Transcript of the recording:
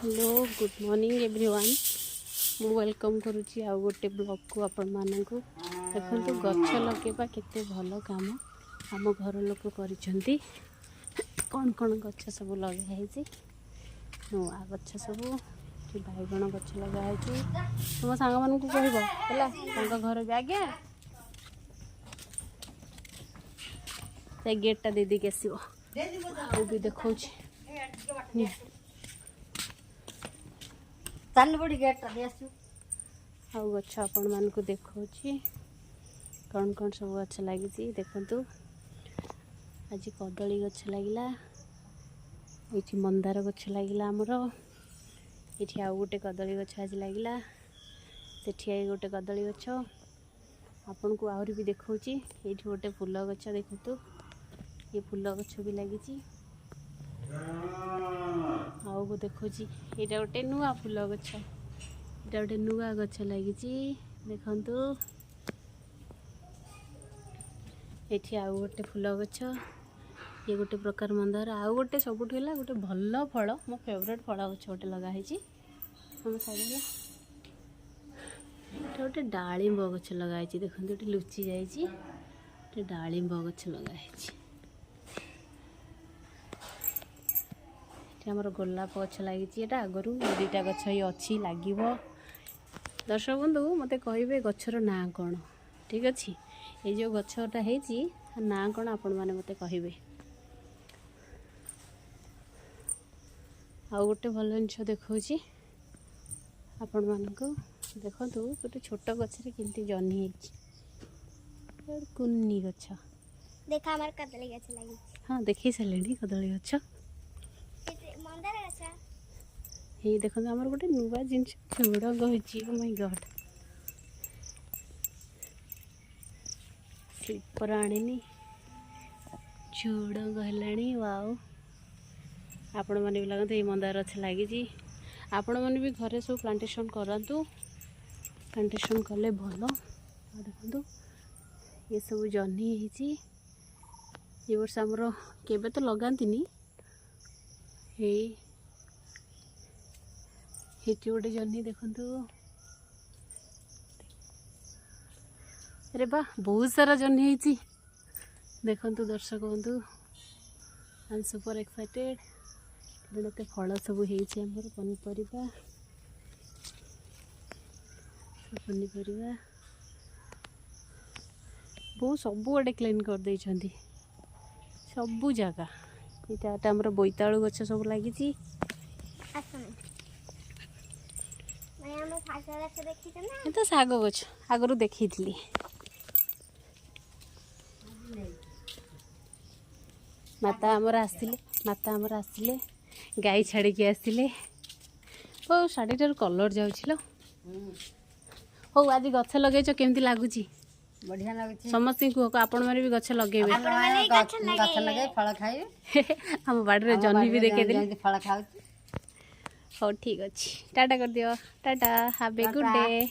Hello good morning everyone मु welcome करुच्ची आउ गोटे ब्लॉग को आपण मानू देखो गछ लगेबा केते भल काम आम घर लोक करिसेंती कौन कौन गछ सब लगे नुआ गछ सब बैगण गछ लगाई तुम सांग मान कह घर आगे से गेटा दे दी आसो भी देखा आउ गछ आपण मान को देखा कौन कौन सब गछ लगी देखु आज कदली गछ लगिला ये मंदार गछ लगिला आमर ये आउ गोटे कदली गछ आज लगिला से गोटे कदली गछ आपन को आहरी भी देखौची ये गोटे फूल गछ देखु ये फूल गछ भी लगी आउ को देखुची यहाँ गोटे नुआ फूल गछ यहाँ गोटे नुआ गछ लगी देखु ये आउ गोटे फूल गछ ये गोटे प्रकार मंदार आउ गोटे सबुठ है गोटे भल फल मो फेवरेट फल गछ गोटे लगाई हम साइड गोटे डालिंब गछ लगाई देखते गोटे लुचि जाइए डालिंब गछ लगाई आमर गोलाप गछ लगी आगरू दुईटा गछ ही अच्छी लगे दर्शक बंधु मत कहे गचर ना कौन ठीक अच्छे ये जो गछटा है ना कौन आपण मैंने मत कहे आउ गोटे भल जिन देखा आपण मानक देखु गोटे छोट गचरे केमती जह्नी है कुन्नी गछ देखा हमार कदली गछ लगी हाँ देखी सारे कदली गछ ये देखो आमर गोटे नुआ जिन झुड़ंग हो माय गॉड स्लीपर आनी झुड़ंग है वाओ आपण मैंने भी लगते ये मंदार अच्छे लगी आपण मैंने भी घरे सब प्लांटेशन करूँ प्लांटेशन कले भल देखु ये सब जह्नी ये वर्ष आमर केबे तो लगाती ये गोटे जह्नी देखु अरे बा बहुत सारा जह्नी देखु दर्शक बंधु आई एम सुपर एक्साइटेड गोटे फल सब होमर पनीपरिया बहुत सब गोटे क्लीन कर दे सबू जगह यहाँ आमर बोईतालु गछ सब लगी तो शाग गछ आगरू देखी माता आमर आसिले गाई छाड़ी के आसिले ओ शाढ़ीटार कलर जाऊँ हो आज गछ लगे केमती लगुच बढ़िया लगुच समस्त कह आपण मैंने भी गछ लगे फल खाइबे हम बाड़ी जह्नी भी देखे फल खाऊ हो ठीक अच्छे टाटा कर दियो Tata have a good day.